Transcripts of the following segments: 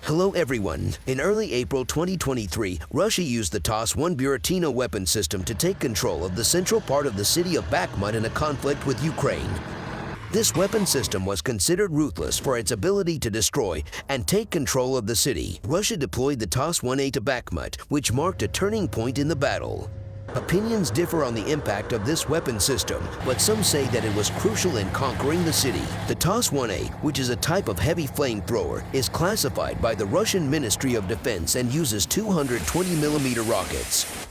Hello everyone. In early April 2023, Russia used the TOS-1 Buratino weapon system to take control of the central part of the city of Bakhmut in a conflict with Ukraine. This weapon system was considered ruthless for its ability to destroy and take control of the city. Russia deployed the TOS-1A to Bakhmut, which marked a turning point in the battle. Opinions differ on the impact of this weapon system, but some say that it was crucial in conquering the city. The TOS-1A, which is a type of heavy flamethrower, is classified by the Russian Ministry of Defense and uses 220mm rockets.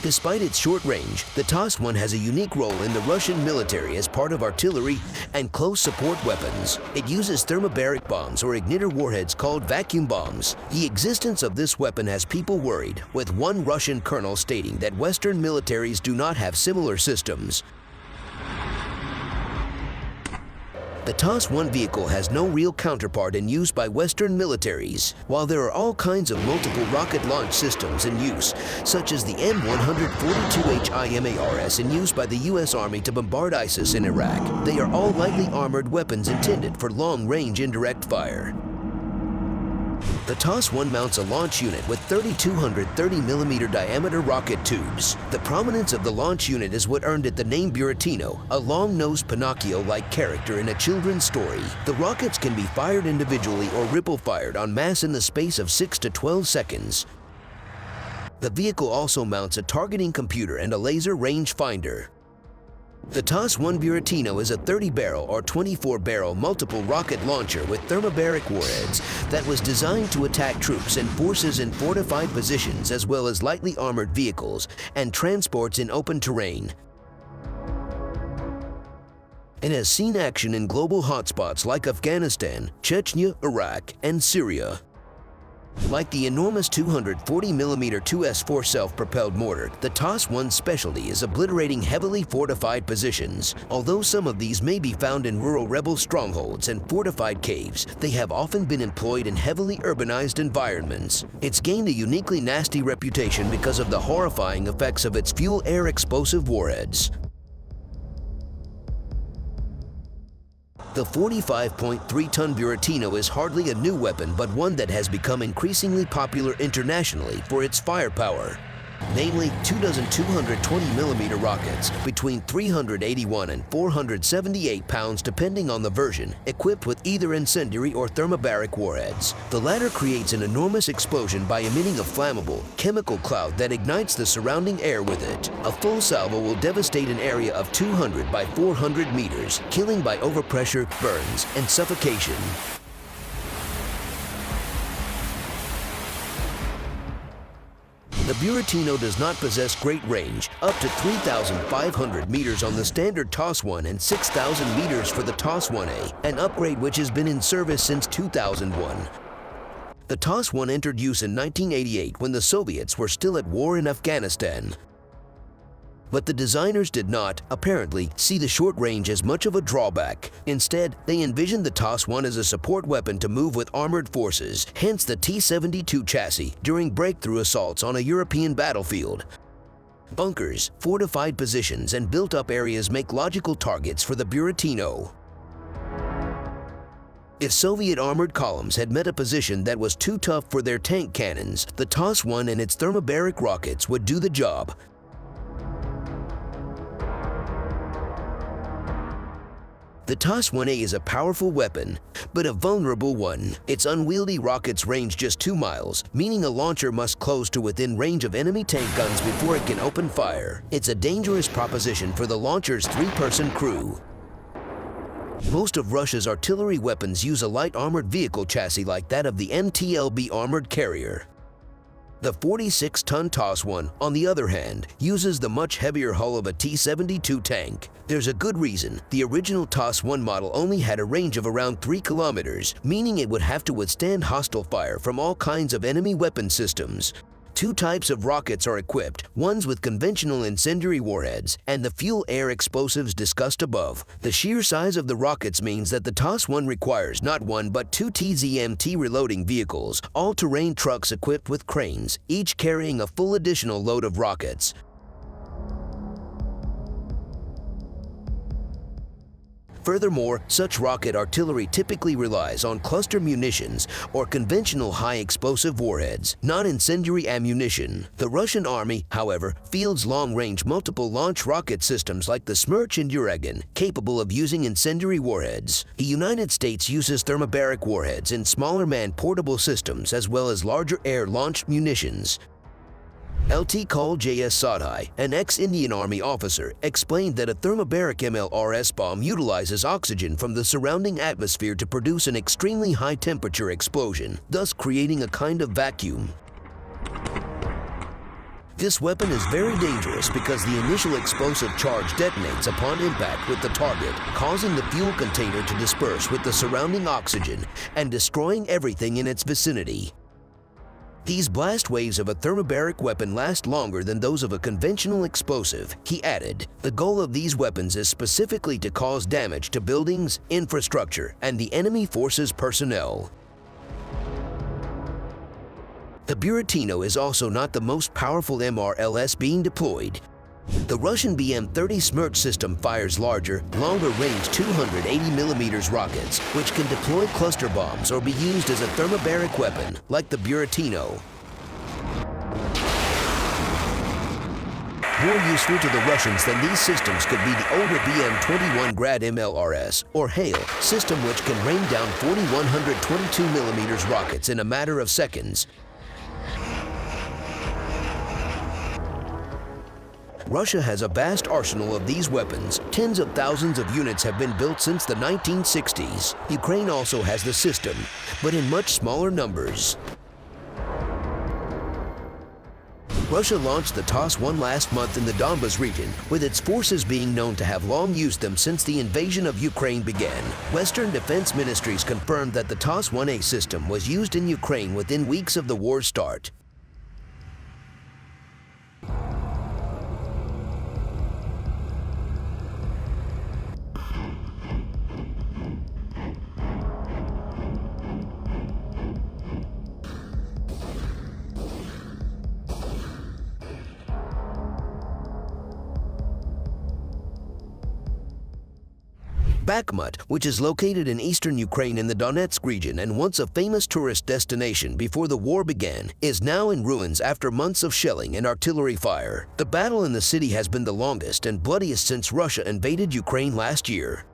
Despite its short range, the TOS-1 has a unique role in the Russian military as part of artillery and close support weapons. It uses thermobaric bombs or igniter warheads called vacuum bombs. The existence of this weapon has people worried, with one Russian colonel stating that Western militaries do not have similar systems. The TOS-1 vehicle has no real counterpart in use by Western militaries. While there are all kinds of multiple rocket launch systems in use, such as the M142H HIMARS in use by the U.S. Army to bombard ISIS in Iraq, they are all lightly armored weapons intended for long-range indirect fire. The TOS-1 mounts a launch unit with 3,230mm diameter rocket tubes. The prominence of the launch unit is what earned it the name Buratino, a long-nosed Pinocchio-like character in a children's story. The rockets can be fired individually or ripple-fired en masse in the space of 6 to 12 seconds. The vehicle also mounts a targeting computer and a laser range finder. The TOS-1 Buratino is a 30-barrel or 24-barrel multiple rocket launcher with thermobaric warheads that was designed to attack troops and forces in fortified positions as well as lightly armored vehicles and transports in open terrain. It has seen action in global hotspots like Afghanistan, Chechnya, Iraq, and Syria. Like the enormous 240mm 2S4 self-propelled mortar, the TOS-1's specialty is obliterating heavily fortified positions. Although some of these may be found in rural rebel strongholds and fortified caves, they have often been employed in heavily urbanized environments. It's gained a uniquely nasty reputation because of the horrifying effects of its fuel-air explosive warheads. The 45.3-ton Buratino is hardly a new weapon, but one that has become increasingly popular internationally for its firepower. Namely, 220mm rockets, between 381 and 478 pounds depending on the version, equipped with either incendiary or thermobaric warheads. The latter creates an enormous explosion by emitting a flammable, chemical cloud that ignites the surrounding air with it. A full salvo will devastate an area of 200 by 400 meters, killing by overpressure, burns, and suffocation. The Buratino does not possess great range, up to 3,500 meters on the standard TOS-1 and 6,000 meters for the TOS-1A, an upgrade which has been in service since 2001. The TOS-1 entered use in 1988 when the Soviets were still at war in Afghanistan. But the designers did not, apparently, see the short range as much of a drawback. Instead, they envisioned the TOS-1 as a support weapon to move with armored forces, hence the T-72 chassis, during breakthrough assaults on a European battlefield. Bunkers, fortified positions, and built-up areas make logical targets for the Buratino. If Soviet armored columns had met a position that was too tough for their tank cannons, the TOS-1 and its thermobaric rockets would do the job. The TOS-1A is a powerful weapon, but a vulnerable one. Its unwieldy rockets range just 2 miles, meaning a launcher must close to within range of enemy tank guns before it can open fire. It's a dangerous proposition for the launcher's 3-person crew. Most of Russia's artillery weapons use a light armored vehicle chassis like that of the MTLB armored carrier. The 46-ton TOS-1, on the other hand, uses the much heavier hull of a T-72 tank. There's a good reason. The original TOS-1 model only had a range of around 3 kilometers, meaning it would have to withstand hostile fire from all kinds of enemy weapon systems. 2 types of rockets are equipped, ones with conventional incendiary warheads and the fuel-air explosives discussed above. The sheer size of the rockets means that the TOS-1 requires not 1 but 2 TZMT reloading vehicles, all-terrain trucks equipped with cranes, each carrying a full additional load of rockets. Furthermore, such rocket artillery typically relies on cluster munitions or conventional high-explosive warheads, not incendiary ammunition. The Russian army, however, fields long-range multiple-launch rocket systems like the Smerch and Uragan, capable of using incendiary warheads. The United States uses thermobaric warheads in smaller man-portable systems as well as larger air-launched munitions. Lt. Col. J.S. Sadhai, an ex-Indian Army officer, explained that a thermobaric MLRS bomb utilizes oxygen from the surrounding atmosphere to produce an extremely high-temperature explosion, thus creating a kind of vacuum. This weapon is very dangerous because the initial explosive charge detonates upon impact with the target, causing the fuel container to disperse with the surrounding oxygen and destroying everything in its vicinity. These blast waves of a thermobaric weapon last longer than those of a conventional explosive, he added. The goal of these weapons is specifically to cause damage to buildings, infrastructure, and the enemy forces' personnel. The Buratino is also not the most powerful MRLS being deployed. The Russian BM-30 Smerch system fires larger, longer-range 280mm rockets, which can deploy cluster bombs or be used as a thermobaric weapon, like the Buratino. More useful to the Russians than these systems could be the older BM-21 Grad MLRS, or HAIL, system which can rain down 4,122mm rockets in a matter of seconds. Russia has a vast arsenal of these weapons. Tens of thousands of units have been built since the 1960s. Ukraine also has the system, but in much smaller numbers. Russia launched the TOS-1 last month in the Donbas region, with its forces being known to have long used them since the invasion of Ukraine began. Western defense ministries confirmed that the TOS-1A system was used in Ukraine within weeks of the war's start. Bakhmut, which is located in eastern Ukraine in the Donetsk region and once a famous tourist destination before the war began, is now in ruins after months of shelling and artillery fire. The battle in the city has been the longest and bloodiest since Russia invaded Ukraine last year.